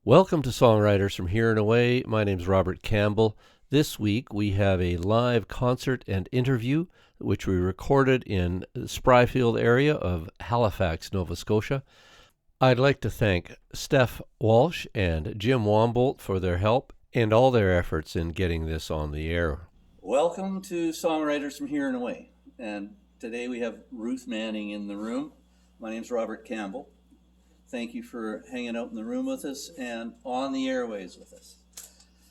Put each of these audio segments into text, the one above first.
Welcome to Songwriters from Here and Away. My name's Robert Campbell. This week we have a live concert and interview which we recorded in the Spryfield area of Halifax, Nova Scotia. I'd like to thank Steph Walsh and Jim Wombolt for their help and all their efforts in getting this on the air. Welcome to Songwriters from Here and Away. And today we have Ruth Manning in the room. My name's Robert Campbell. Thank you for hanging out in the room with us and on the airways with us.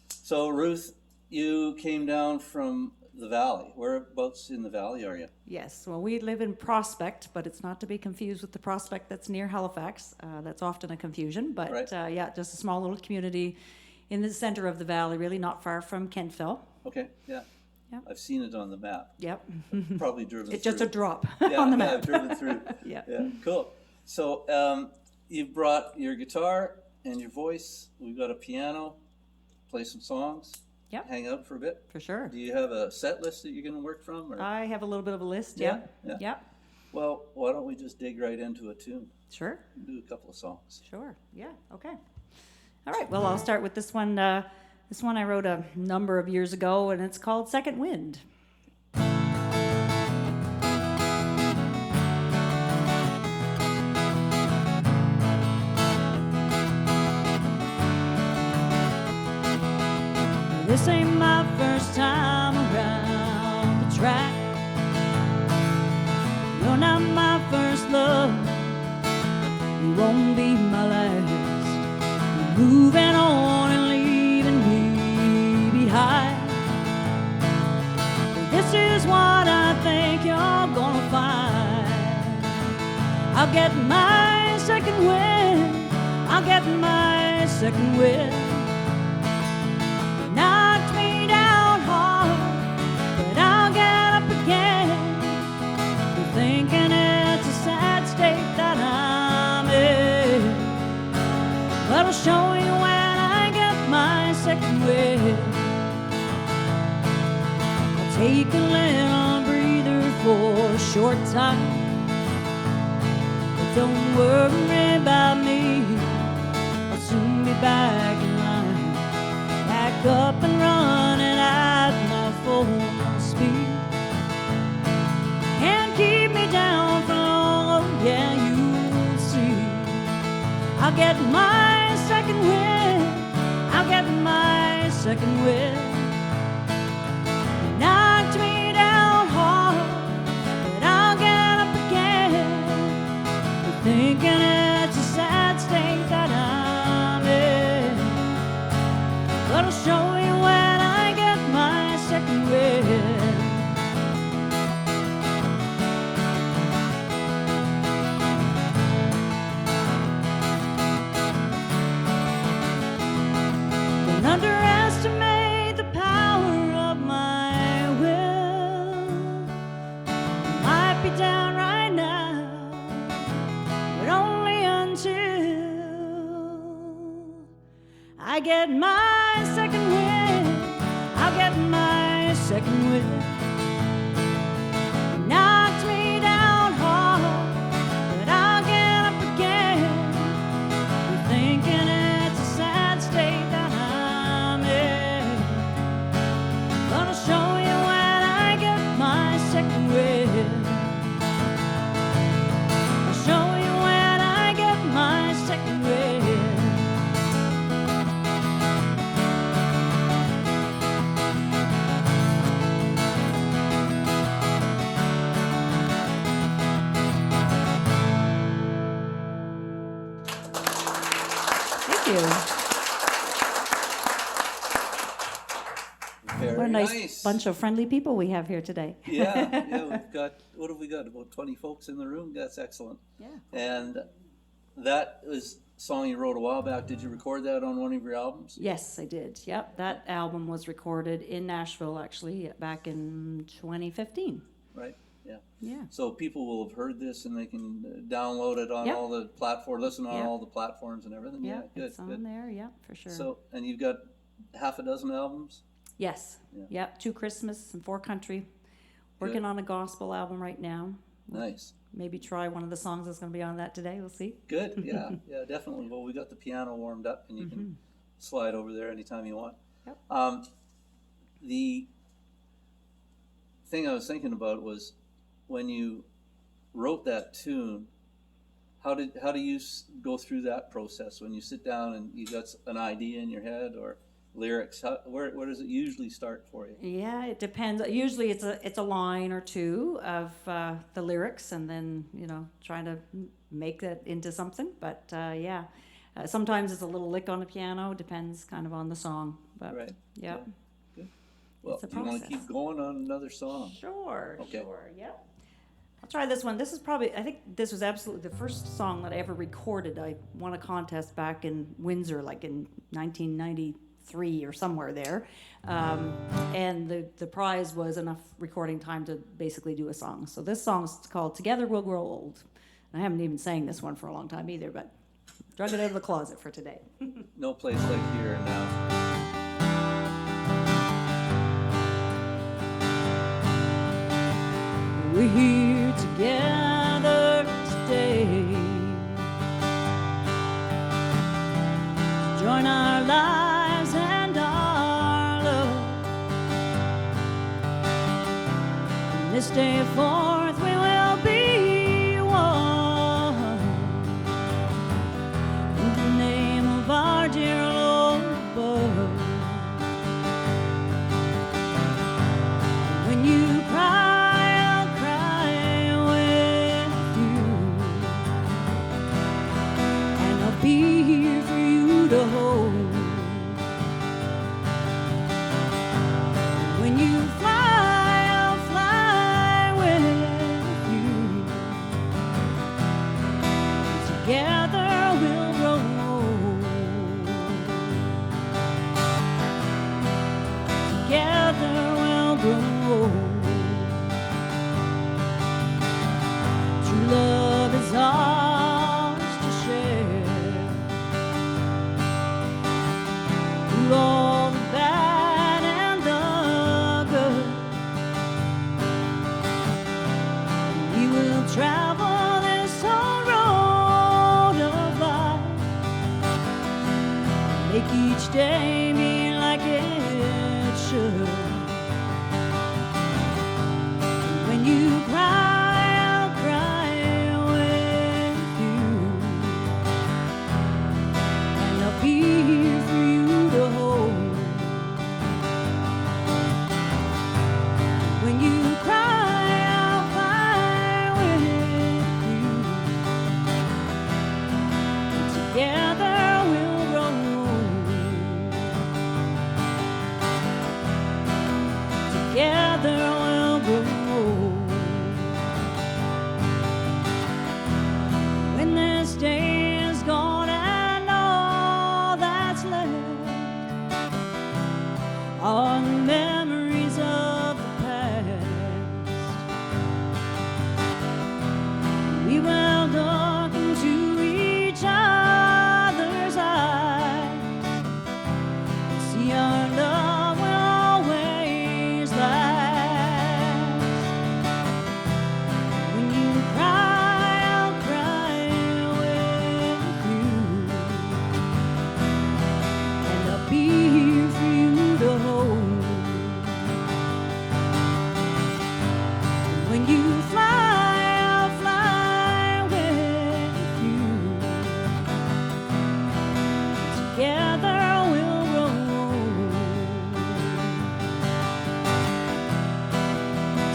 So Ruth, you came down from the valley. Whereabouts in the valley are you? Yes, well, we live in Prospect, but it's not to be confused with the Prospect that's near Halifax. That's often a confusion, but Right. Just a small little community in the center of the valley, really not far from Kentville. Okay, yeah. Yeah. I've seen it on the map. Yep. Probably driven It's through. just a drop Yeah, on the yeah, map. I've driven through. Yeah. Yeah, cool. So you brought your guitar and your voice. We've got a piano, play some songs, Yep. hang out for a bit. For sure. Do you have a set list that you're going to work from? Or? I have a little bit of a list, Yeah, yeah. yeah. Yep. Well, why don't we just dig right into a tune? Sure. Do a couple of songs. Sure. Yeah. Okay. All right. Well, I'll start with this one. This one I wrote a number of years ago, and it's called Second Wind. This ain't my first time around the track. You're not my first love. You won't be my last. You're moving on and leaving me behind. But this is what I think you're gonna find. I'll get my second wind. I'll get my second wind. Knocked me down hard, but I'll get up again. You're thinking it's a sad state that I'm in, but I'll show you when I get my second wind. I'll take a little breather for a short time, but don't worry about me, I'll soon be back in line. Back up and running at my full speed. Can't keep me down for long, oh yeah, you'll see. I'll get my second wind. I'll get my second wind. You knocked me down hard, but I'll get up again. You're thinking it's a sad state that I'm in, but I'll show you when I get my second wind. Don't underestimate the power of my will. I might be down right now, but only until I get my second wind. I'll get my second wind. You knocked me down hard, but I'll get up again. You're thinking it's a sad state that I'm in, but I'll show you when I get my second wind. I'll show you when I get my second wind. Thank you. Very What a nice bunch of friendly people we have here today. Yeah, we've got, what have we got? About 20 folks in the room? That's excellent. Yeah. And that was a song you wrote a while back. Did you record that on one of your albums? Yes, I did. Yep. That album was recorded in Nashville, actually, back in 2015. Right, yeah. Yeah. So people will have heard this and they can download it on Yep. all the platforms, listen on Yep. all the platforms and everything. Yeah, good, it's on good. there. Yeah, for sure. So, and you've got half a dozen albums? Yes. Yeah. Yep. 2 Christmas and 4 country. Working on a gospel album right now. Nice. maybe try one of the songs that's going to be on that today. We'll see. Good, yeah, yeah, definitely. Well, we got the piano warmed up, and you can slide over there anytime you want. Yep. The thing I was thinking about was when you wrote that tune, how do you go through that process when you sit down and you got an idea in your head or lyrics? Where does it usually start for you? Yeah, it depends. Usually it's a line or two of the lyrics, and then trying to make that into something. But sometimes it's a little lick on the piano. Depends kind of on the song. But Right. yeah. Good. Well, It's a do you want to process. keep going on another song? Sure. Okay. Sure. Yep. I'll try this one. This is probably, I think this was absolutely the first song that I ever recorded. I won a contest back in Windsor, like in 1993 or somewhere there. And the prize was enough recording time to basically do a song. So this song is called Together We'll Grow Old. And I haven't even sang this one for a long time either, but drug it out of the closet for today. No place like here and now. We're here together today to join our lives and our love. From this day forth we will be one in the name of our dear Lord above. When you cry, be here for you to hold. When you fly, I'll fly with you. Together we'll grow old. Together we'll grow old. True love is ours to share. All the bad and the good, we will travel this whole road of life, make each day be like it should. When you cry, I'll cry with you, and I'll be here for you to hold. When you cry, I'll cry with you. Together we'll grow old. Together we'll grow old. When this day is gone and all that's left are the memories of the past, we will look into each other's eyes and see our love will always last. When you cry, I'll cry with you, and I'll be here for you to hold. When you fly, I'll fly with you. Together we'll grow old.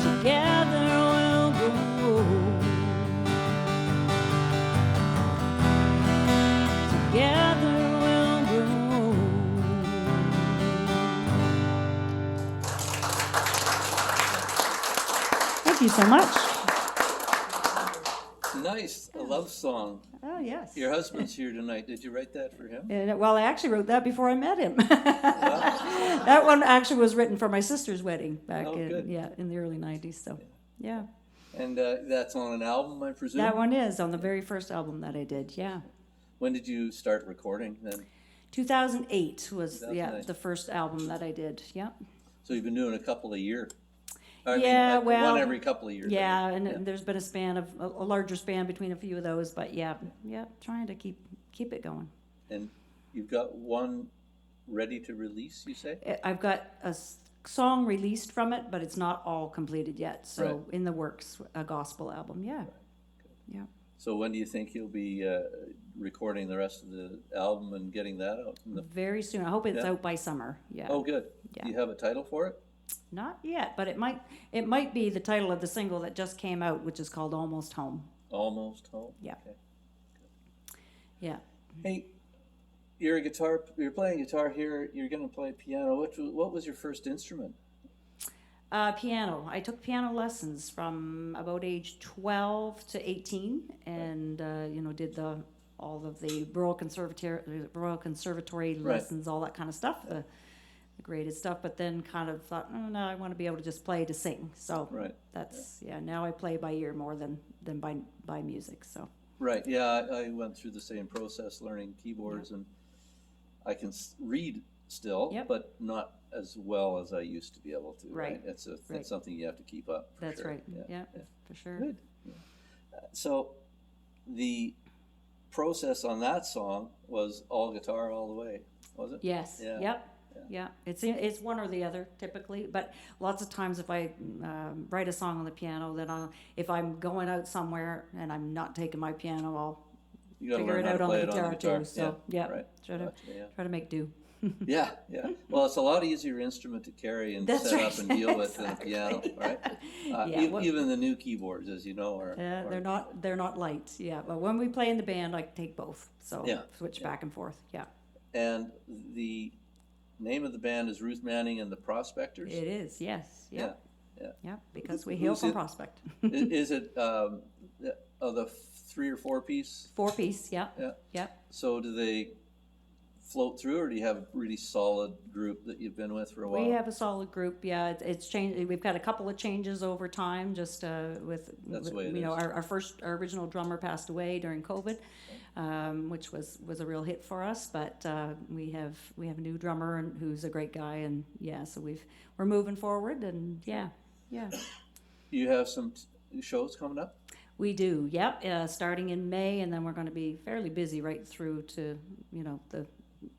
Together we'll grow old. Together we'll grow old. Thank you so much. Nice, a love song. Oh, yes. Your husband's here tonight. Did you write that for him? Well, I actually wrote that before I met him. That one actually was written for my sister's wedding back good. in the early 90s. So, yeah. And that's on an album, I presume? That one is on the very first album that I did, yeah. When did you start recording then? 2008 was 2008. the first album that I did, yeah. So you've been doing a couple a year. Yeah, well, one every couple of years. yeah, I mean. and there's been a span of a larger span between a few of those, but yeah, trying to keep it going. And you've got one ready to release, you say? I've got a song released from it, but it's not all completed yet. So Right. in the works, a gospel album. Yeah, yeah. So when do you think you'll be recording the rest of the album and getting that out? Very soon. I hope it's Yeah. out by summer. Yeah. Oh, good. Yeah. Do you have a title for it? Not yet, but it might be the title of the single that just came out, which is called Almost Home. Almost Home? Yeah. Okay. Yeah. Hey, you're playing guitar here, you're going to play piano. What was your first instrument? Piano. I took piano lessons from about age 12 to 18, and did all of the Royal Conservatory Right. lessons, all that kind of stuff, the graded stuff. But then kind of thought, oh, no, I want to be able to just play to sing. So Right. that's now I play by ear more than by music. So Right, yeah, I went through the same process learning keyboards, and I can read still, Yep. but not as well as I used to be able to. Right. It's Right. something you have to keep up. For that's sure. right. Yeah, for sure. Good. So the process on that song was all guitar all the way, was it? Yes. Yeah. Yep. Yeah. It's one or the other typically, but lots of times if I write a song on the piano, then if I'm going out somewhere and I'm not taking my piano, I'll You gotta figure learn it how out to on play the it guitar, on the guitar. too. So yeah, right. try to Gotcha, yeah. try to make do. Yeah, yeah. Well, it's a lot easier instrument to carry and That's set right. up and deal with than a piano, right? Yeah, Even the new keyboards, as you know, are they're not light. Yeah, but when we play in the band, I take both. So Yeah, switch back and forth. Yeah, And the name of the band is Ruth Manning and the Prospectors. it is. Yes. Yeah, Yep. yeah. Because we hail Who's from it? Prospect. Is it the 3 or 4 piece? 4-piece. Yeah. Yeah. Yep. So do they float through, or do you have a really solid group that you've been with for a while? We have a solid group. Yeah, it's changed. We've got a couple of changes over time, just with That's the way it you know is. our original drummer passed away during COVID, which was a real hit for us. But we have a new drummer who's a great guy, and yeah, so we're moving forward, and yeah. You have some shows coming up? We do. Yep. Starting in May, and then we're going to be fairly busy right through to the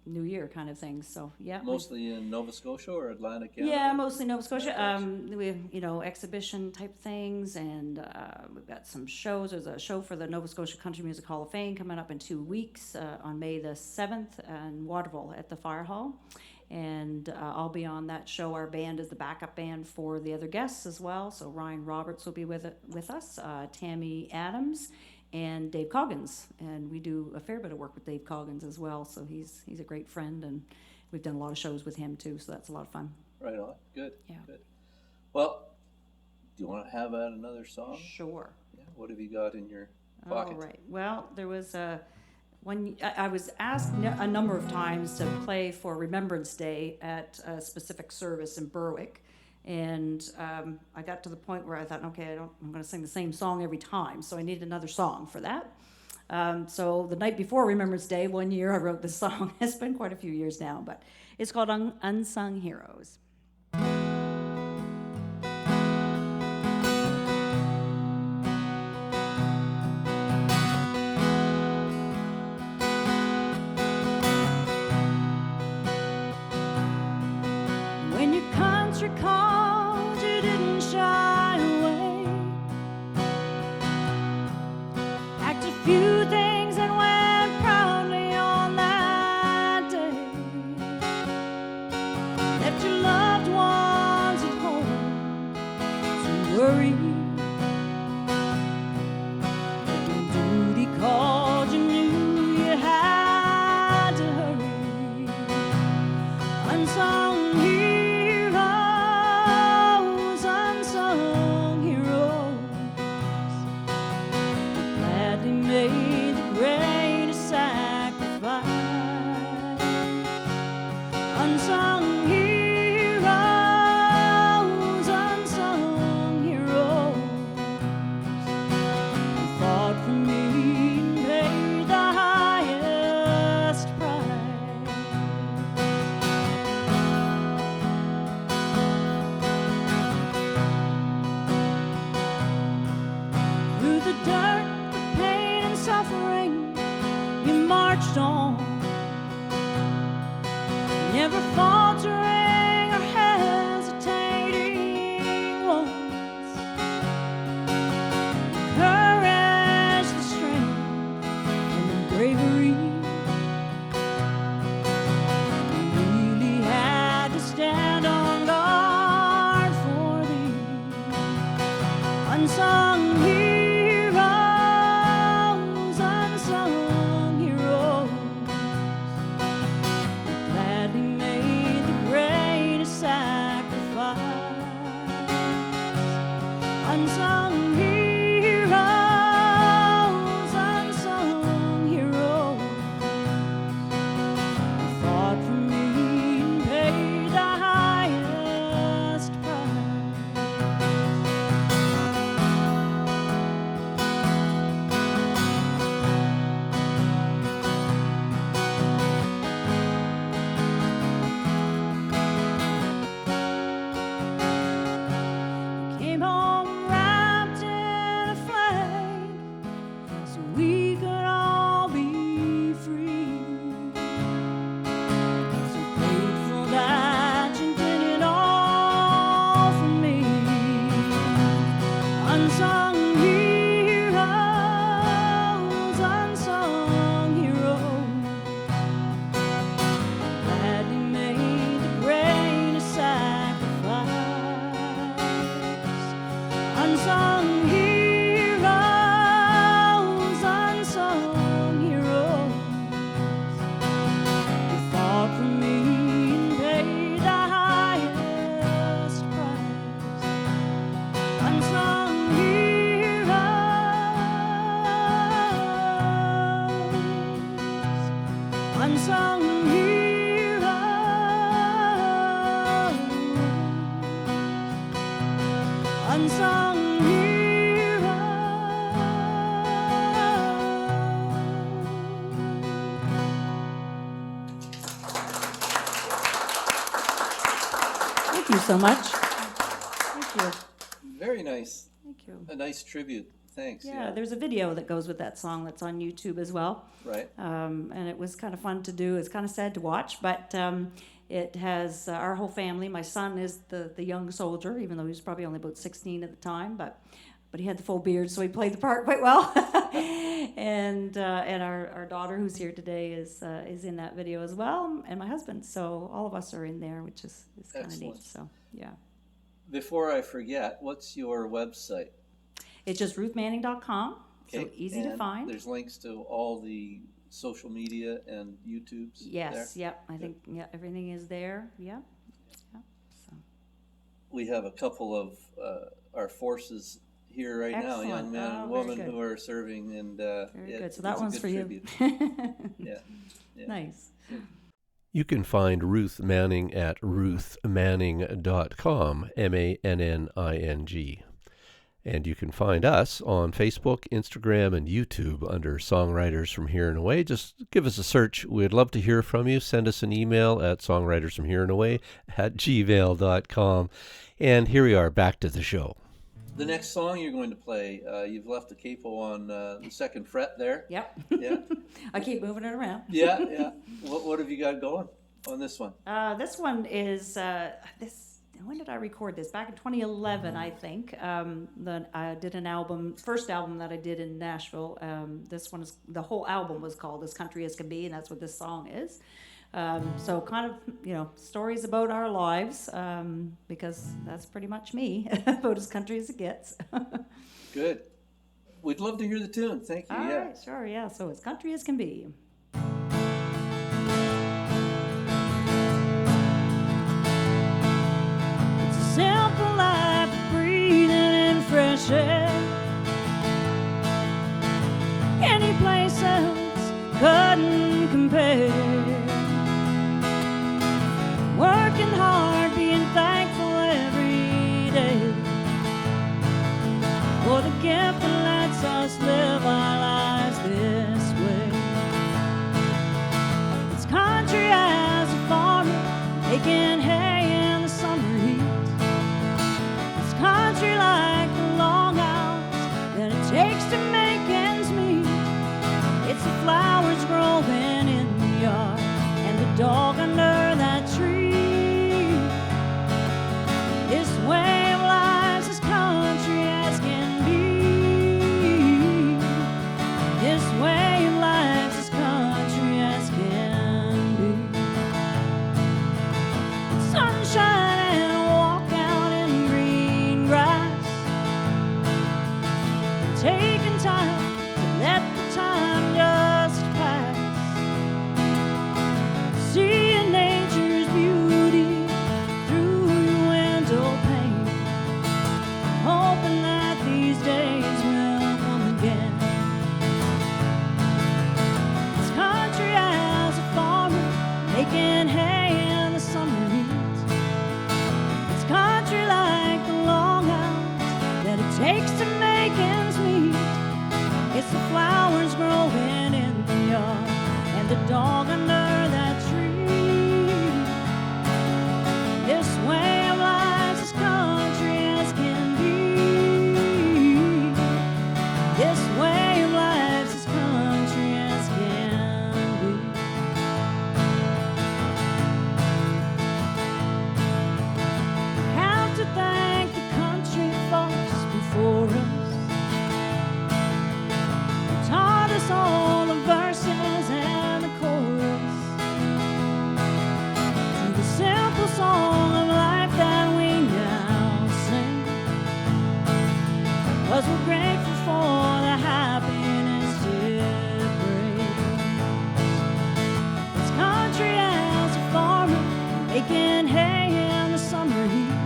New Year kind of thing. So yeah. Mostly in Nova Scotia or Atlantic Canada? Yeah, mostly Nova Scotia. We have, exhibition type things, and we've got some shows. There's a show for the Nova Scotia Country Music Hall of Fame coming up in 2 weeks on May the 7th in Waterville at the Fire Hall. And I'll be on that show. Our band is the backup band for the other guests as well. So Ryan Roberts will be with us, Tammy Adams, and Dave Coggins, and we do a fair bit of work with Dave Coggins as well. So he's a great friend, and we've done a lot of shows with him too. So that's a lot of fun. Right on. Good. Yeah. Good. Well, do you want to have another song? Sure. Yeah. What have you got in your pocket? All right. Well, there was when I was asked a number of times to play for Remembrance Day at a specific service in Berwick. And I got to the point where I thought, okay, I'm going to sing the same song every time, so I need another song for that. So the night before Remembrance Day, one year I wrote this song. It's been quite a few years now, but it's called Unsung Heroes. When your country called, you didn't shy away. Packed a few things and went proudly on that day. Left your love never faltering or hesitating once. Courage, the strength, and the bravery. We really had to stand on guard for thee. Unsung heroes, unsung heroes, gladly made the greatest sacrifice. Unsung heroes, unsung heroes, fought for me and paid the highest price. Came home wrapped in a flag so we could all be free. So grateful that you did it all for me. Unsung heroes, unsung heroes, gladly made the greatest sacrifice. Unsung heroes, unsung heroes, who fought for me and paid the highest price. Unsung heroes, unsung heroes, unsung Thank you so much. Thank you. Very nice. Thank you. A nice tribute. Thanks. Yeah, there's a video that goes with that song that's on YouTube as well. Right. And it was kind of fun to do. It's kind of sad to watch, but it has our whole family. My son is the young soldier, even though he was probably only about 16 at the time, but he had the full beard, so he played the part quite well. and our daughter, who's here today, is in that video as well, and my husband. So all of us are in there, which is kind of neat. Excellent. So yeah, Before I forget, what's your website? it's just ruthmanning.com. So Okay, easy to and find. There's links to all the social media and YouTubes. Yes, there. yep. I think everything is there. Yeah. So We have a couple of our forces here right now, young Excellent. men Oh, and very women good. who are serving, and very it- good. So it's that a one's good for you. tribute. Yeah. Yeah. Nice. You can find Ruth Manning at ruthmanning.com, MANNING. And you can find us on Facebook, Instagram, and YouTube under Songwriters from Here and Away. Just give us a search. We'd love to hear from you. Send us an email at songwritersfromhereandaway@gmail.com. And here we are, back to the show. The next song you're going to play, you've left the capo on the second fret there. Yep. Yeah. I keep moving it around. Yeah, yeah. What have you got going on this one? This one is this. When did I record this? Back in 2011, I think. I did an album, first album that I did in Nashville. This one is, the whole album was called As Country as Can Be, and that's what this song is. So kind of, stories about our lives, because that's pretty much me, about as country as it gets. Good. We'd love to hear the tune. Thank you. All Yeah. right, sure, yeah. So As Country as Can Be. It's a simple life, breathing in fresh air. Any place else couldn't compare. Working hard, being thankful every day for the gift that lets us live our lives this way. It's country as a farmer, making hay in the summer heat. It's country like the long hours that it takes to make ends meet. It's the flowers growing in the yard and the dog under that tree. making hay in the summer heat. It's country like the long hours that it takes to make ends meet. It's the flowers growing in the yard and the dog under that tree. This way of life's as country as can be. This way of life's as country as can be. Have to thank the country folks before us. They taught us all the verses and the chorus to the simple song of life that we now sing. 'Cause we're grateful for the happiness it brings. It's country as a farmer making hay in the summer heat.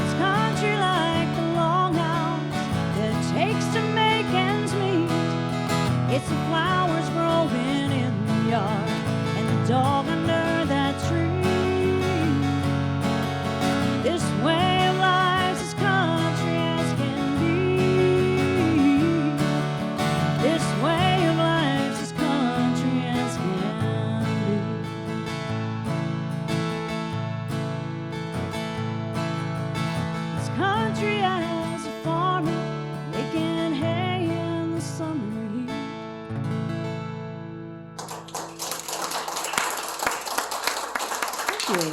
It's country like the long hours that it takes to make ends meet. It's the flowers growing in the yard and the dog under that tree. This way of life's as country as can be. This way of life's as country as can be. It's country as a farmer making hay in the summer heat. Thank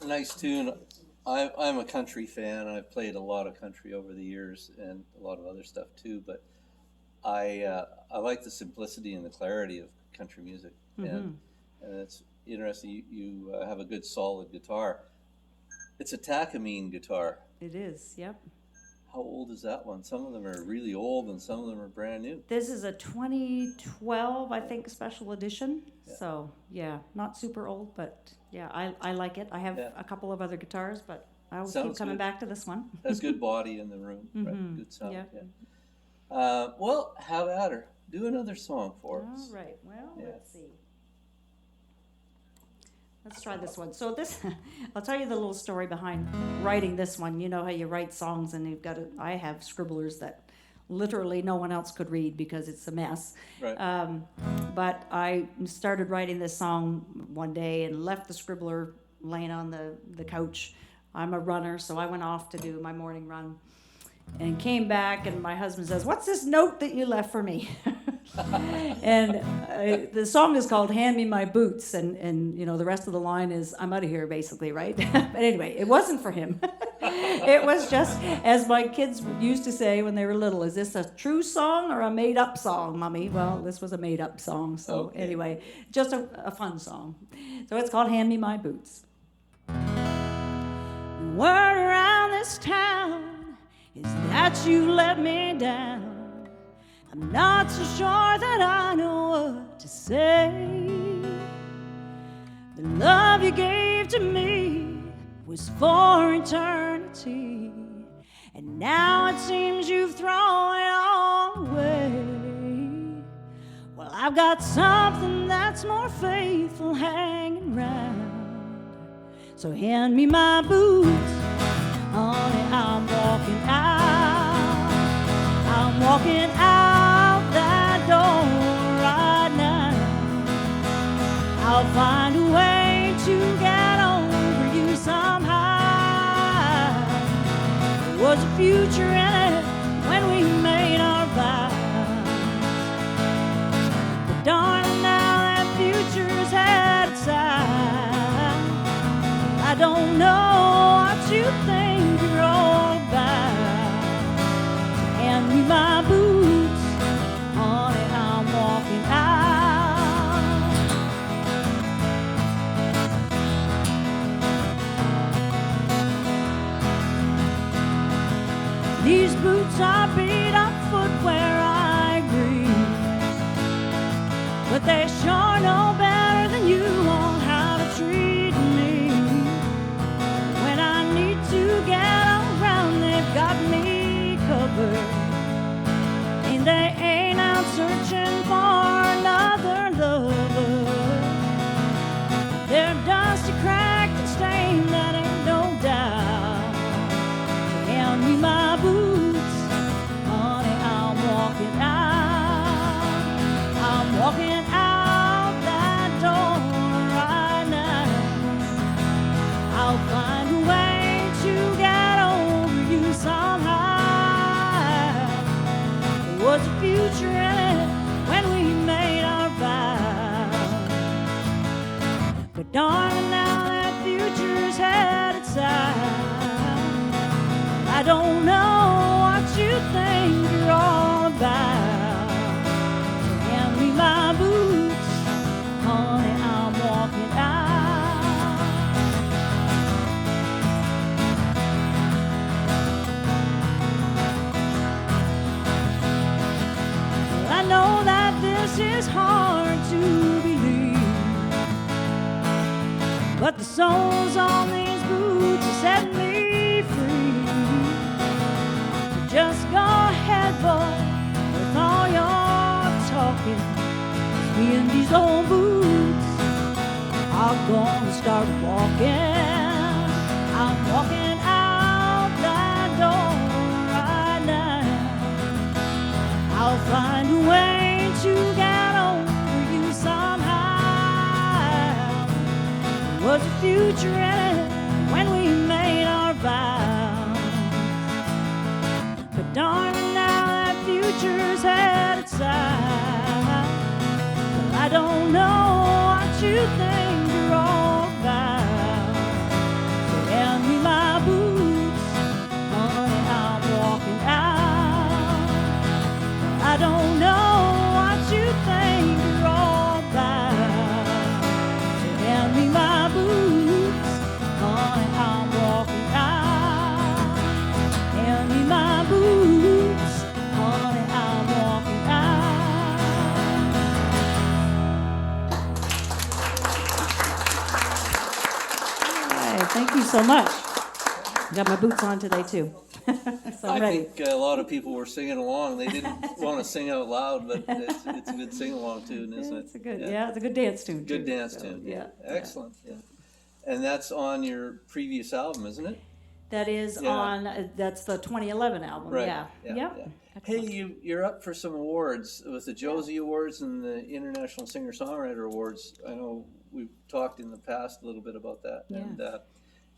you. Nice tune. I'm a country fan. I've played a lot of country over the years and a lot of other stuff too. But I like the simplicity and the clarity of country music, and it's interesting. You have a good solid guitar. It's a Takamine guitar. It is, yep. How old is that one? Some of them are really old, and some of them are brand new. This is a 2012, I think, special edition. Yeah. So, yeah, not super old, but yeah, I like it. I have a couple of other guitars, but I'll keep Sounds coming good. back to this one. Has good body in the room, right? Good sound. Yeah. Well, have at her. Do another song for us. All right, well, Yeah. let's see. Let's try this one. So this, I'll tell you the little story behind writing this one. You know how you write songs and you've got to, I have scribblers that literally no one else could read because it's a mess. Right. But I started writing this song one day and left the scribbler laying on the couch. I'm a runner, so I went off to do my morning run and came back, and my husband says, "What's this note that you left for me?" And the song is called "Hand Me My Boots," and you know the rest of the line is "I'm out of here," basically, right? But anyway, it wasn't for him. It was just, as my kids used to say when they were little, "Is this a true song or a made-up song, Mommy?" Well, this was a made-up song, so Okay. anyway, just a fun song. So it's called "Hand Me My Boots." The word around this town is that you let me down. I'm not so sure that I know what to say. The love you gave to me was for eternity, and now it seems you've thrown it all away. Well, I've got something that's more faithful hanging round, so hand me my boots. Honey, I'm walking out. I'm walking out that door right now. I'll find a way to get over you somehow. There was a future in it when we made our vows, but darling, now that future's headed south. I don't know what you think you're all about. Hand me my boots, honey, I'm walking out. These boots are beat up footwear, I agree, but they sure know better than you on how to treat me. When I need to get around, they've got me covered, and they ain't out searching for another lover. I don't know what you think you're all about. Hand me my boots, honey, I'm walking out. I know that this is hard to believe, but the soles on these boots are setting me free. Just go ahead, boy, with all your talking. 'Cause me and these old boots are gonna start walking. I'm walking out that door right now. I'll find a way to get over you somehow. There was a future in it when we made our vows, but darn it, now that future's headed south. Well, I don't know what you think you're all about. So hand me my boots, honey, I'm walking out. I don't know what you think you're all about. So hand me my boots, honey, I'm walking out. Hand me my boots, honey, I'm walking out. All right, thank you so much. Got my boots on today too. So I'm I ready. think a lot of people were singing along. They didn't want to sing out loud, but it's a good sing-along tune, isn't it? It's a good, yeah, it's a good dance tune. Good too. dance So, tune. Yeah. Excellent. Yeah. And that's on your previous album, isn't it? That is Yeah. on, that's the 2011 album, Right. yeah. Yeah, Yep. yeah. Hey, you're up for some awards with the Josie Awards and the International Singer-Songwriter Awards. I know we've talked in the past a little bit about that. Yeah.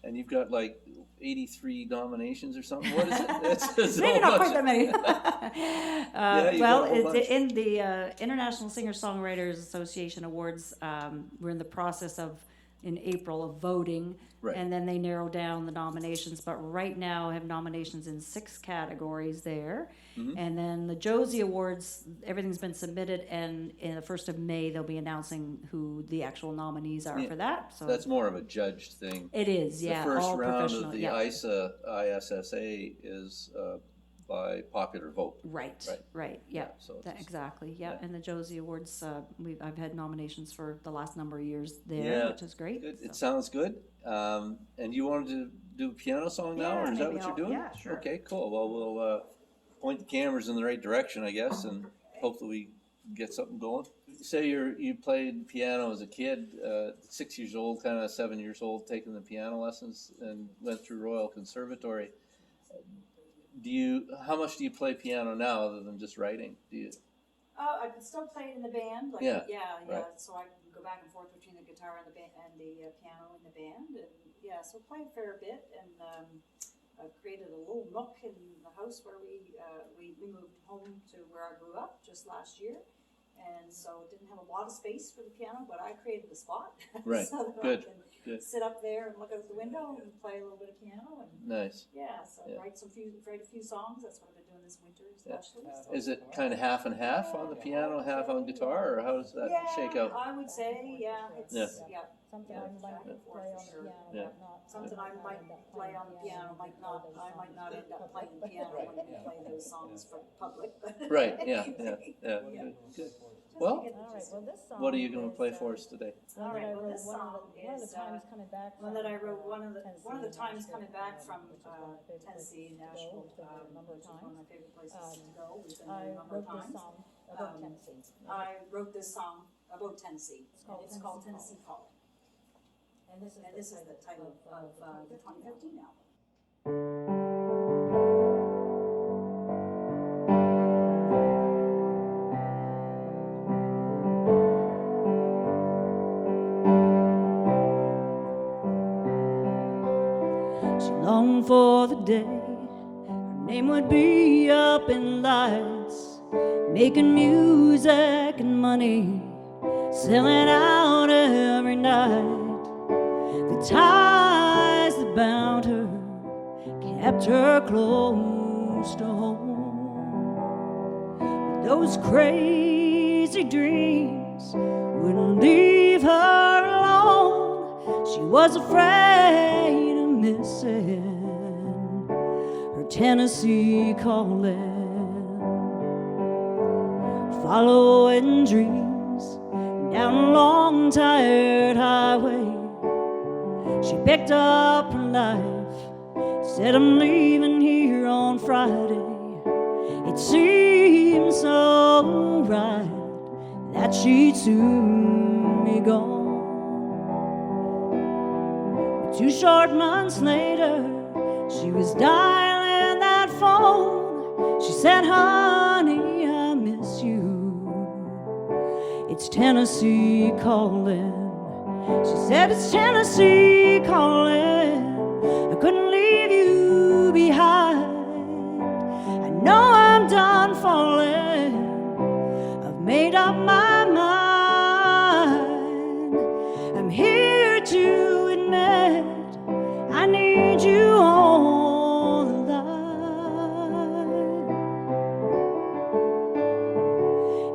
And you've got like 83 nominations or something. What is it? It's Maybe so not much. quite that many. you got Well, a whole bunch. it's in the International Singer-Songwriters Association Awards. We're in the process of, in April, of voting. Right. And then they narrow down the nominations. But right now, I have nominations in 6 categories there. Mm-hmm. And then the Josie Awards, everything's been submitted. And in the 1st of May, they'll be announcing who the actual nominees are Yeah. for that. So That's more of a judged thing. it is, yeah. The first all round professional. of the yeah. ISSA is by popular vote. Right, Right. right, yeah, so it's- exactly, yeah. yeah. And the Josie Awards, I've had nominations for the last number of years there, Yeah. which is great. Good. It so. sounds good. And you wanted to do a piano song now, Yeah, or is that maybe what you're I'll- doing? yeah, sure. Okay, cool. Well, we'll point the cameras in the right direction, I guess, and hopefully we get something going. You say you played piano as a kid, 6 years old, kind of 7 years old, taking the piano lessons, and went through Royal Conservatory. How much do you play piano now, other than just writing? Do you? I can still play it in the band, Yeah, yeah. So I can go back and forth between the guitar and the piano in the band, and yeah, so play a fair bit. And I've created a little nook in the house where we moved home to where I grew up just last year, and so didn't have a lot of space for the piano, but I created the spot. Right. So that Good. I can Good. sit up there and look out the window and play a little bit of piano, and Nice. yeah, so Yeah. write a few songs. That's what I've been doing this winter, especially. So. Is it kind of half and half on the piano, half on guitar, or how does that shake out? I would say, yeah, it's, yeah. Something I might play on the piano, Yeah. might not. Something I might play on the piano, I might not end up playing the piano when we play those songs for public. Right, yeah. Good. Well, All right, well, this song. what are you going to is, play for us today? one All that right, I well, wrote this song one of the is, times coming back One from that I wrote, one of the Tennessee, times coming back from which is one of my favorite Tennessee, places to go. Nashville, We've been there a number of which is one of my favorite places Um, to go. We've been I there a number of wrote this times. song about Tennessee. I wrote this song about Tennessee. called It's called Tennessee Tennessee Calling. And this And this is the title of the 2015 album. She longed for the day her name would be up in lights, making music and money, selling out every night. The ties that bound her kept kept her close to home. But those crazy dreams wouldn't leave her alone. She was afraid of missing her Tennessee calling. Following dreams down a long, tired highway, she picked up her life, said, I'm leaving here on Friday. It seemed so right that she'd soon be gone. But 2 short months later, she was dialing that phone. She said, honey, I miss you. It's Tennessee calling. She said, it's Tennessee calling. I couldn't leave you behind. I know I'm done falling. I've made up my mind. I'm here to admit I need you on the line.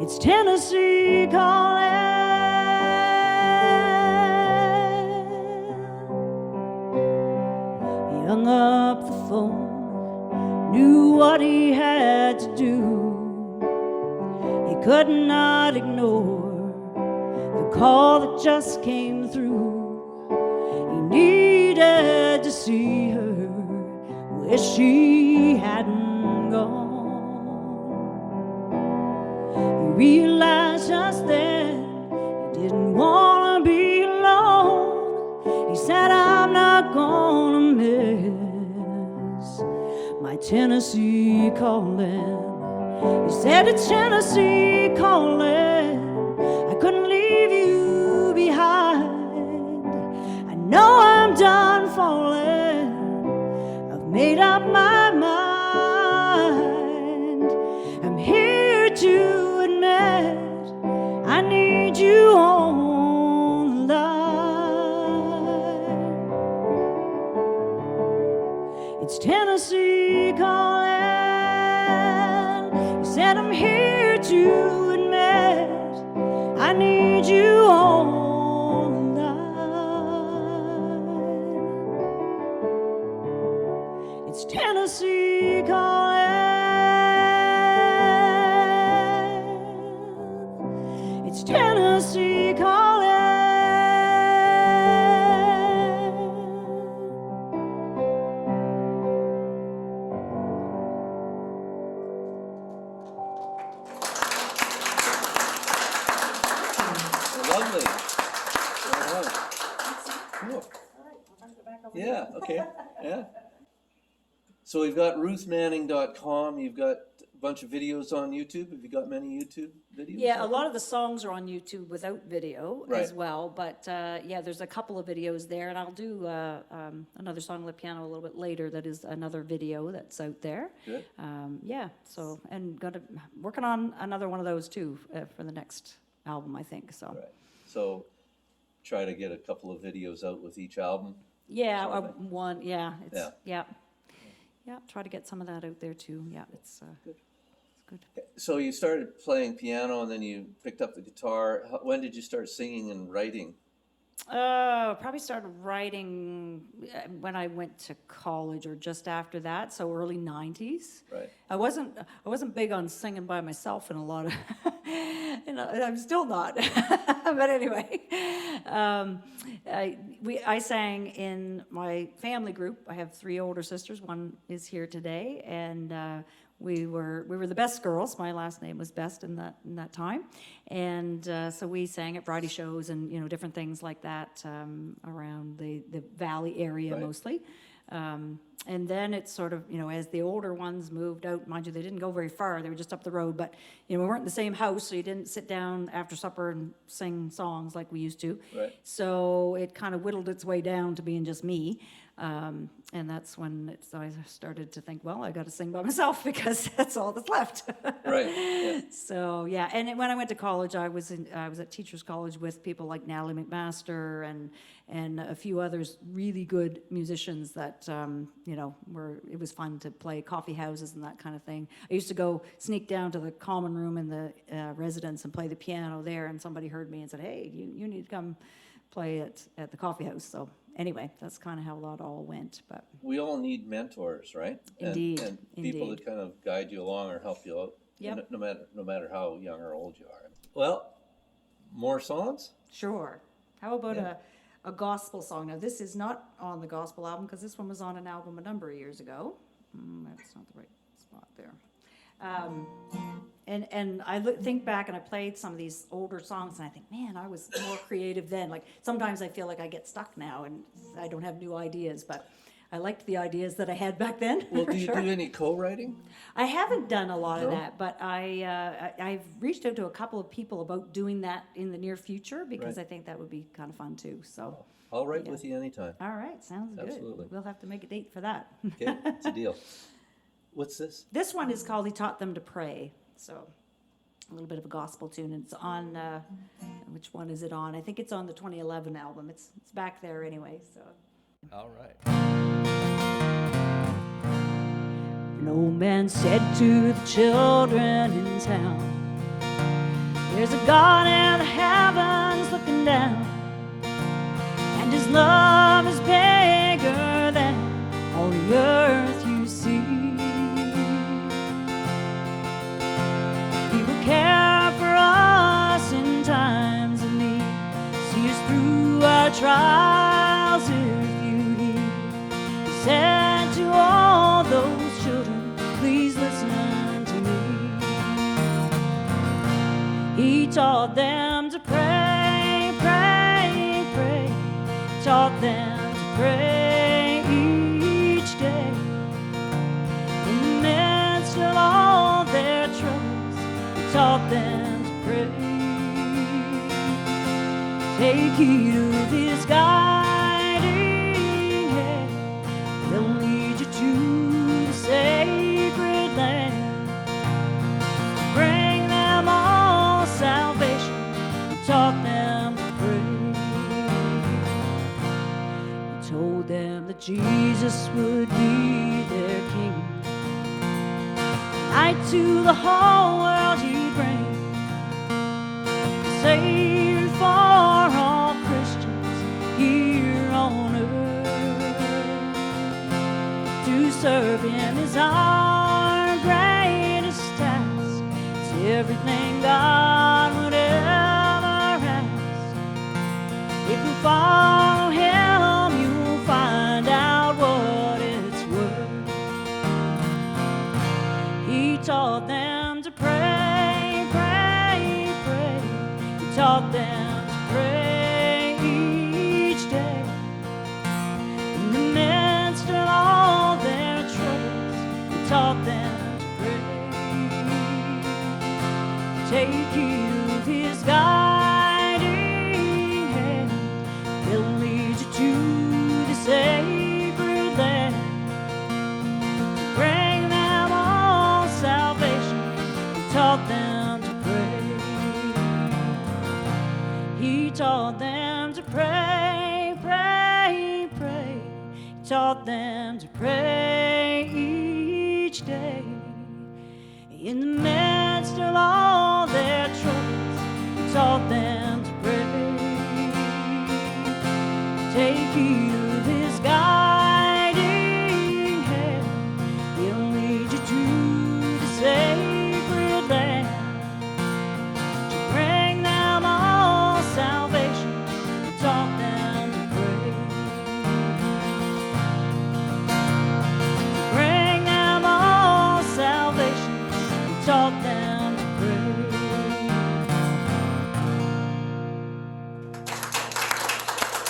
It's Tennessee calling. He hung up the phone, knew what he had to do. He could not ignore the call that just came through. He needed to see her, wish she hadn't gone. He realized just then he didn't want to be alone. He said, I'm not gonna miss my Tennessee calling. He said, it's Tennessee calling. I couldn't leave you behind. I know I'm done falling. I've made up my mind. I'm here to admit I need you on the line. It's Tennessee calling. He said, I'm here to admit I need you on the line. It's Tennessee calling. It's Tennessee calling. Lovely. All right. Cool. Yeah, okay, yeah. So we've got ruthmanning.com. You've got a bunch of videos on YouTube. Have you got many YouTube videos? Yeah, a lot of the songs are on YouTube without video as Right. well, but yeah, there's a couple of videos there, and I'll do another song on the piano a little bit later that is another video that's out there. Good. Yeah, so, and working on another one of those too for the next album, I think, so. Right. So try to get a couple of videos out with each album. Yeah, Sort of thing. one, yeah, it's, Yeah. yeah. Yeah, try to get some of that out there too, yeah, it's Good. good. So you started playing piano and then you picked up the guitar. When did you start singing and writing? Probably started writing when I went to college or just after that, so early 90s. Right. I wasn't big on singing by myself in a lot of, and I'm still not. But anyway, I sang in my family group. I have 3 older sisters. One is here today, and we were the Best Girls. My last name was Best in that time, and so we sang at variety shows and different things like that around the Valley area. Right. Mostly. And then it's sort of, as the older ones moved out, mind you, they didn't go very far, they were just up the road, but, we weren't in the same house, so you didn't sit down after supper and sing songs like we used to. Right. So it kind of whittled its way down to being just me. And that's when I started to think, well, I got to sing by myself because that's all that's left. Right. Yeah. So yeah, and when I went to college, I was at Teachers College with people like Natalie McMaster and a few others, really good musicians that it was fun to play coffee houses and that kind of thing. I used to go sneak down to the common room in the residence and play the piano there, and somebody heard me and said, hey, you need to come play at the coffee house. So anyway, that's kind of how that all went. But We all need mentors, right? Indeed, And people indeed. that kind of guide you along or help you out. Yep. No matter how young or old you are. Well, more songs? sure. How about Yeah. a gospel song? Now, this is not on the gospel album because this one was on an album a number of years ago. That's not the right spot there. And I think back and I played some of these older songs and I think, man, I was more creative then. Like sometimes I feel like I get stuck now and I don't have new ideas, but I liked the ideas that I had back then. Well, for do you sure. do any co-writing? I haven't done a lot of No? that, but I've reached out to a couple of people about doing that in the near future because Right. I think that would be kind of fun too. So, I'll write Yeah. with you anytime. all right, sounds Absolutely. good. We'll have to make a date for that. Okay, it's a deal. What's this? This one is called "He Taught Them to Pray," so a little bit of a gospel tune. And it's on which one is it on? I think it's on the 2011 album. It's back there anyway. So. All right. An old man said to the children in town, there's a God in the heavens looking down, and his love is bigger than all the earth you see. He will care for us in times of need, see us through our trials if you need. He said to all those children, please listen to me. He taught them to pray, pray, pray. Taught them to pray each day. In the midst of all their troubles, he taught them to pray. Take heed of his guiding hand. They'll lead you to the sacred land. Bring them all salvation. He taught them to pray. He told them that Jesus would be their king. Light to the whole world he'd bring. Savior for all Christians here on earth. To serve him is our greatest task. It's everything God would ever ask. If you follow him, you'll find out what it's worth. He taught them to pray, pray, pray. He taught them to pray each day. In the midst of all their troubles, he taught them to pray. Take heed of his guiding hand. He'll lead you to the sacred land. Bring them all salvation. He taught them to pray. He taught them to pray, pray, pray. He taught them to pray each day. In the midst of all their troubles, he taught them to pray. Take heed of his guiding hand. He'll lead you to the sacred land. To bring them all salvation, he taught them to pray. To bring them all salvation, he taught them to pray.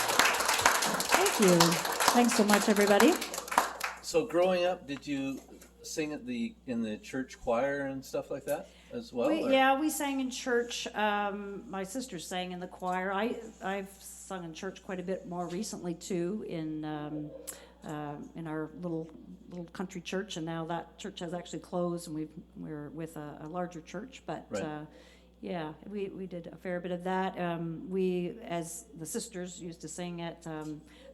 Thank you. Thanks so much, everybody. So growing up, did you sing in the church choir and stuff like that as well? or- Yeah, we sang in church. My sister sang in the choir. I've sung in church quite a bit more recently too, in our little country church, and now that church has actually closed, and we're with a larger church. But Right. yeah, we did a fair bit of that. We, as the sisters, used to sing at a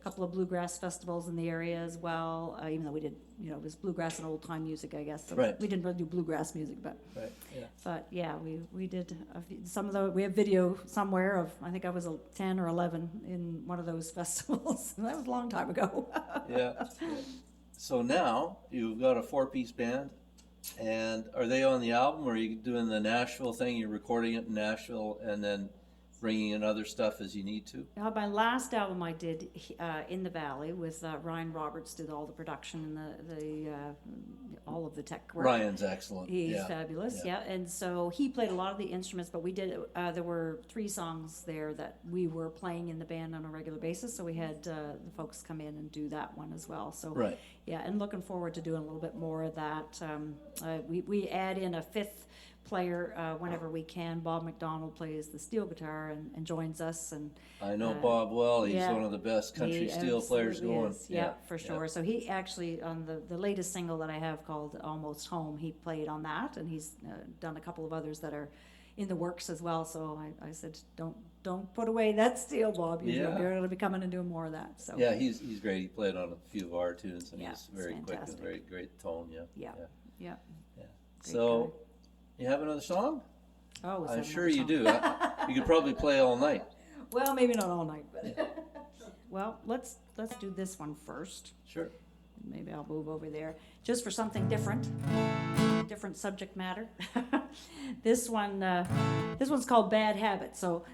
couple of bluegrass festivals in the area as well. Even though we did, it was bluegrass and old time music, I guess. So Right. we didn't really do bluegrass music, but. Right, yeah. But yeah, we did we have video somewhere of, I think I was 10 or 11 in one of those festivals. That was a long time ago. Yeah. So now you've got a 4-piece band, and are they on the album, or are you doing the Nashville thing? You're recording it in Nashville and then bringing in other stuff as you need to? My last album I did in the Valley with Ryan Roberts, did all the production and the all of the tech work. Ryan's excellent. He's yeah. fabulous, yeah. And so he played a lot of the instruments, but we did, there were 3 songs there that we were playing in the band on a regular basis, so we had the folks come in and do that one as well. So Right. yeah, and looking forward to doing a little bit more of that. We add in a 5th player whenever we can. Bob McDonald plays the steel guitar and joins us, and I know Bob well. He's yeah, one of the best country he steel players absolutely going. is. Yeah, for sure. So he actually, on the latest single that I have called Almost Home, he played on that, and he's done a couple of others that are in the works as well. So I said, don't put away that steel, Bob. You're going to be coming and doing more of that. So Yeah, he's great. He played on a few of our tunes, and Yeah, he's very it's quick and fantastic. very great tone. Yeah. yeah. Yeah. Great So, you have another song? Oh, is I'm that sure another you song? do. You could probably play all night. Well, maybe not all night, but well, let's do this one first. Sure. Maybe I'll move over there just for something different subject matter. This one's called Bad Habits. So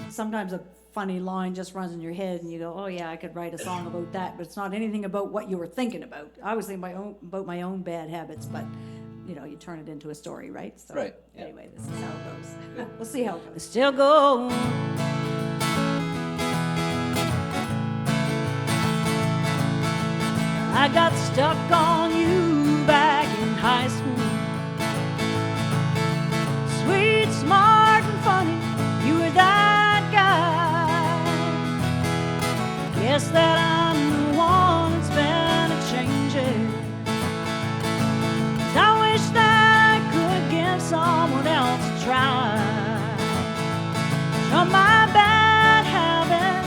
sometimes a funny line just runs in your head, and you go, "Oh yeah, I could write a song about that," but it's not anything about what you were thinking about. I was thinking about my own bad habits, but you turn it into a story, right? So Right, yeah. anyway, this is how it goes. We'll see how it goes. Still go. I got stuck on you back in high school. Sweet, smart, and funny, you were that guy. Guess that I'm the one that's better changing. 'Cause I wish that I could give someone else a try. You're my bad habit.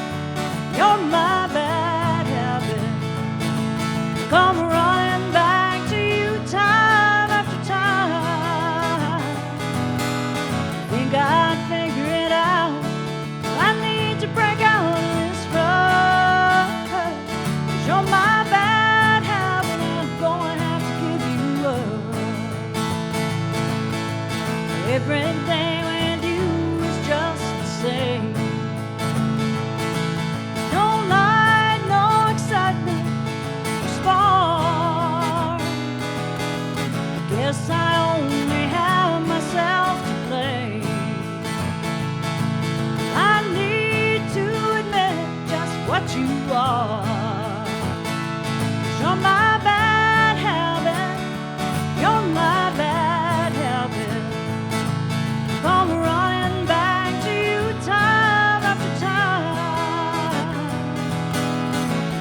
You're my bad habit. Come running back to you time after time. Think I'd figure it out. I need to break out of this rut. 'Cause you're my bad habit, and I'm gonna have to give you up. Everything with you is just the same. No light, no excitement, no spark. I guess I only have myself to blame. I need to admit just what you are. 'Cause you're my bad habit. You're my bad habit. Come running back to you time after time.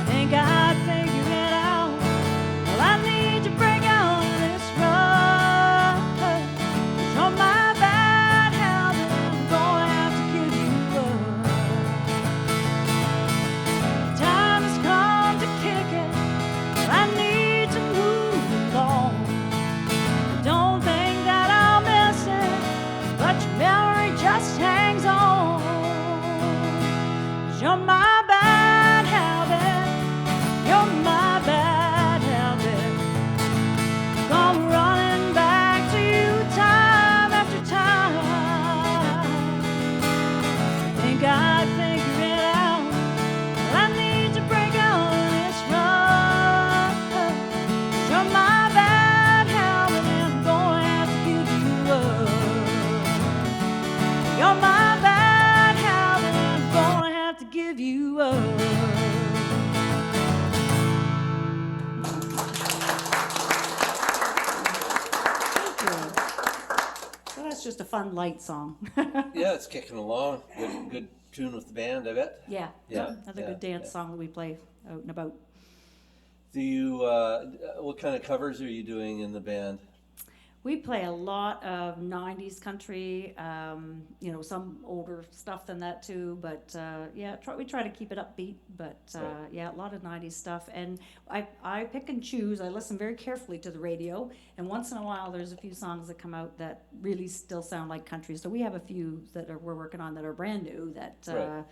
Think I'd figure it out. Well, I need to break out of this rut. 'Cause you're my bad habit. I'm gonna have to give you up. Time has come to kick it. I need to move along. Don't think that I'll miss it, but your memory just hangs on. 'Cause you're my bad habit. You're my bad habit. Come running back to you time after time. Think I'd figure it out. Well, I need to break out of this rut. 'Cause you're my bad habit, and I'm gonna have to give you up. You're my bad habit, and I'm gonna have to give you up. Thank you. So that's just a fun light song. Yeah, it's kicking along. Good tune with the band, I bet. Yeah. Yeah, Another yeah, good dance yeah. song that we play out and about. Do you, what kind of covers are you doing in the band? We play a lot of 90s country, some older stuff than that too, but we try to keep it upbeat, but Right. a lot of 90s stuff. And I pick and choose, I listen very carefully to the radio, and once in a while there's a few songs that come out that really still sound like country. So we have a few that we're working on that are brand new that Right.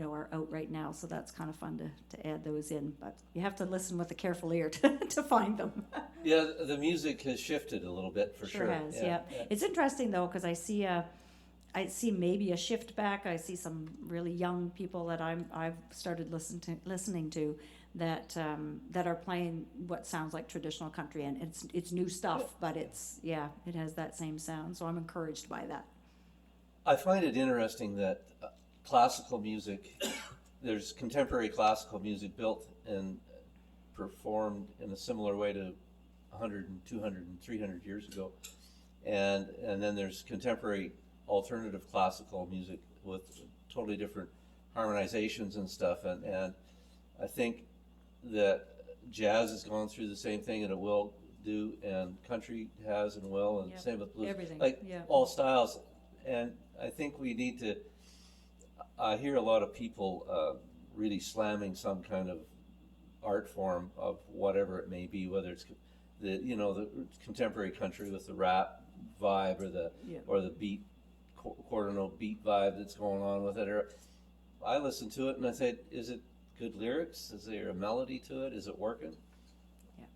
are out right now, so that's kind of fun to add those in, but you have to listen with a careful ear to find them. Yeah, the music has shifted a little bit for sure. Sure has, yeah. It's interesting though, because I see maybe a shift back. I see some really young people that I've started listening to that are playing what sounds like traditional country, and it's new stuff, but it has that same sound. So I'm encouraged by that. I find it interesting that classical music, there's contemporary classical music built and performed in a similar way to 100 and 200 and 300 years ago. And then there's contemporary alternative classical music with totally different harmonizations and stuff. And I think that jazz has gone through the same thing, and it will do, and country has and will, and Yep. same with blues. Everything, Like yeah. all styles. And I think we need to, I hear a lot of people really slamming some kind of art form of whatever it may be, whether it's the contemporary country with the rap vibe or the beat quarter note beat vibe that's going on with it. Or I listen to it and I say, is it good lyrics? Is there a melody to it? Is it working? Yeah.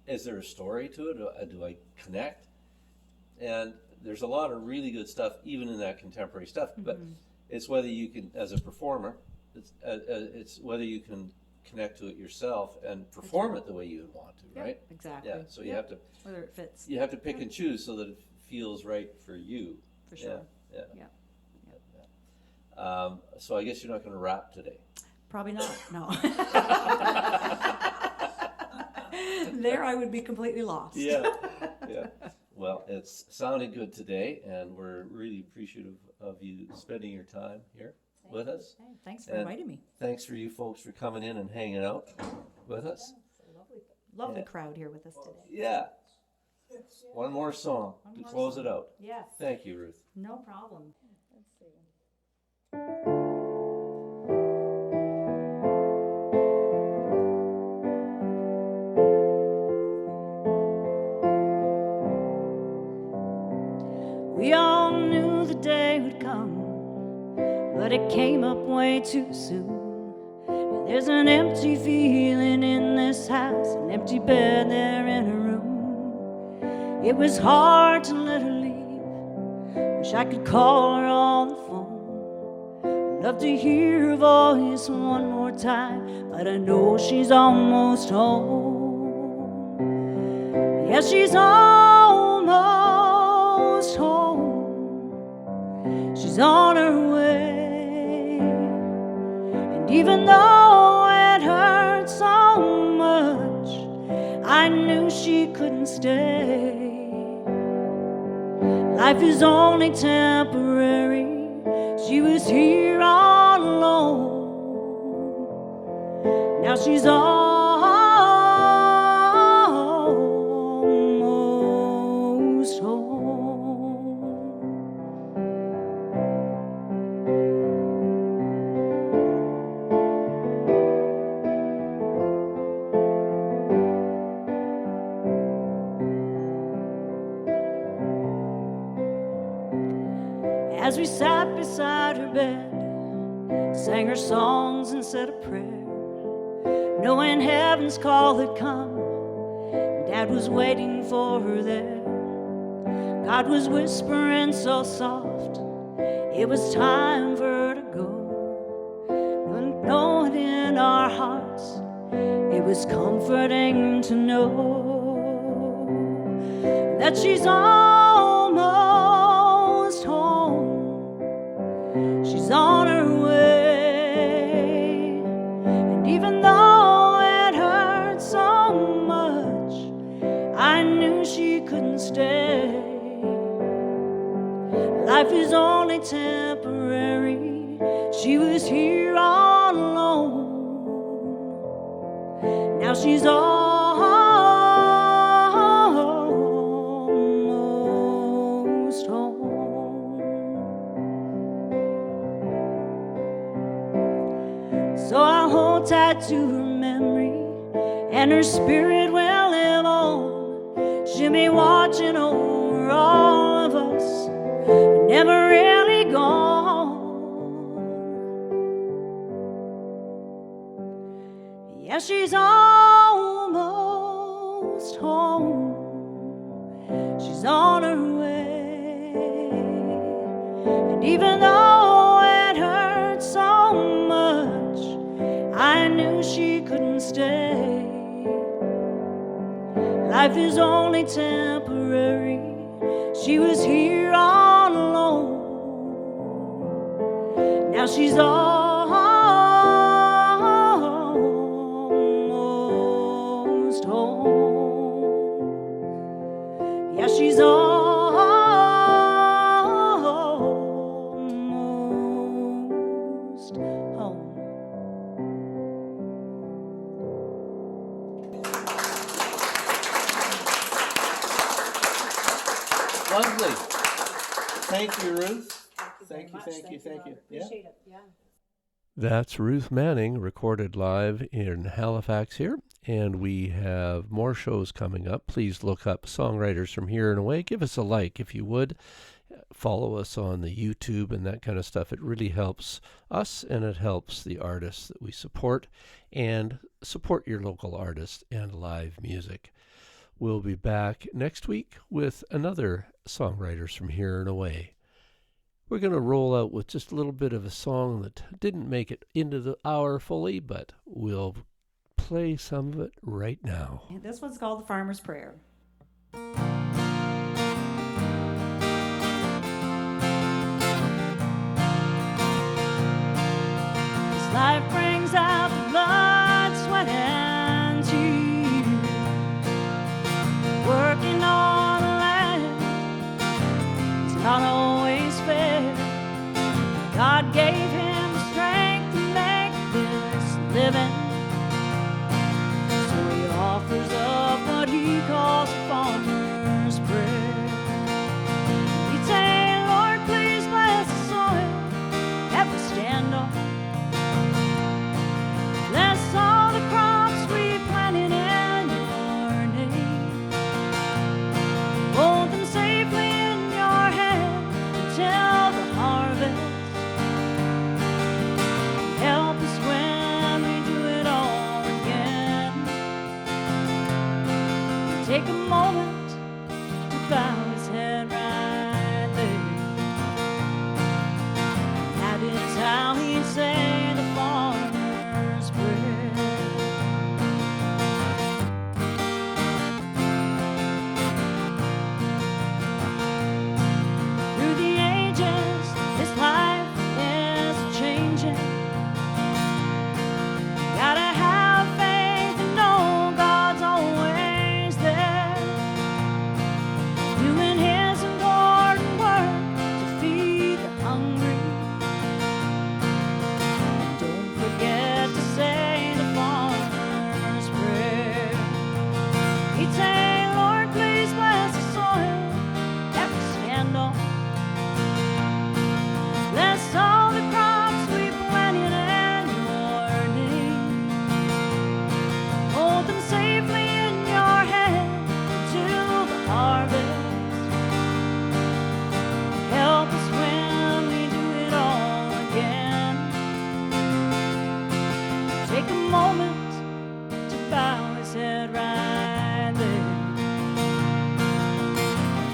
Is there a story to it? Do I connect? And there's a lot of really good stuff even in that contemporary stuff, but it's whether you can, as a performer, it's whether you can connect to it yourself and perform it the way you would want to, right? Exactly. Yeah. So you have to whether it fits. you have to pick and choose so that it feels right for you. For sure. Yeah. Yeah. So I guess you're not going to rap today. Probably not. No. There, I would be completely lost. Yeah. Well, it's sounded good today, and we're really appreciative of you spending your time here with us. Hey, thanks for And inviting me. Thanks for you folks for coming in and hanging out with us. Lovely Yeah. crowd here with us today. Yeah. One more song to close it out. Yes. Thank you, Ruth. No problem. Let's see. We all knew the day would come, but it came up way too soon. And there's an empty feeling in this house, an empty bed there in her room. It was hard to let her leave. Wish I could call her on the phone. Love to hear her voice one more time, but I know she's almost home. Yeah, she's almost home. She's on her way. And even though it hurt so much, I knew she couldn't stay. Life is only temporary. She was here all alone. Now she's almost home. As we sat beside her bed, sang her songs and said a prayer, knowing heaven's call had come, Dad was waiting for her there. God was whispering so soft, it was time for her to go. And knowing in our hearts, it was comforting to know that she's almost home. She's on her way. And even though it hurt so much, I knew she couldn't stay. Life is only temporary. She was she's almost home. So I'll hold tight to her memory, and her spirit will live on. She'll be watching over all of us, never really gone. Yeah, she's almost home. She's on her way. And even though it hurt so much, I knew she couldn't stay. Life is only temporary. She was here all alone. Now she's almost home. Yeah, she's almost home. Lovely. Thank you, Ruth. Thank you, Thank you. Yeah. Appreciate it, yeah. That's Ruth Manning, recorded live in Halifax here. And we have more shows coming up. Please look up Songwriters from Here and Away. Give us a like if you would. Follow us on the YouTube and that kind of stuff. It really helps us, and it helps the artists that we support. And support your local artists and live music. We'll be back next week with another Songwriters from Here and Away. We're going to roll out with just a little bit of a song that didn't make it into the hour fully, but we'll play some of it right now. This one's called The Farmer's Prayer. This life brings out the blood, sweat, and tears. Working on the land is not always fair. God gave him the strength to make this living, so he offers up what he calls a farmer's prayer. He'd say, Lord, please bless the soil that we stand on. Bless all the crops we planted in your name. Hold them safely in your hand until the harvest. Help us when we do it all again. Take a moment to bow his head right there. That is how he'd say the farmer's prayer. Through the ages, this life is changing. Gotta have faith and know God's always there, doing his important work to feed the hungry. Don't forget to say the farmer's prayer. He'd say, Lord, please bless the soil that we stand on. Bless all the crops we planted in your name. Hold them safely in your hand until the harvest. Help us when we do it all again. Take a moment to bow his head right there.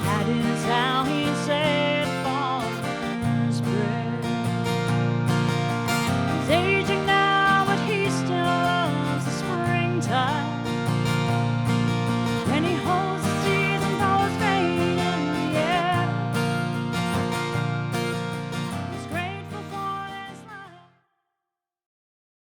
That is how he'd say the farmer's prayer. He's aging now, but he still loves the springtime, when he holds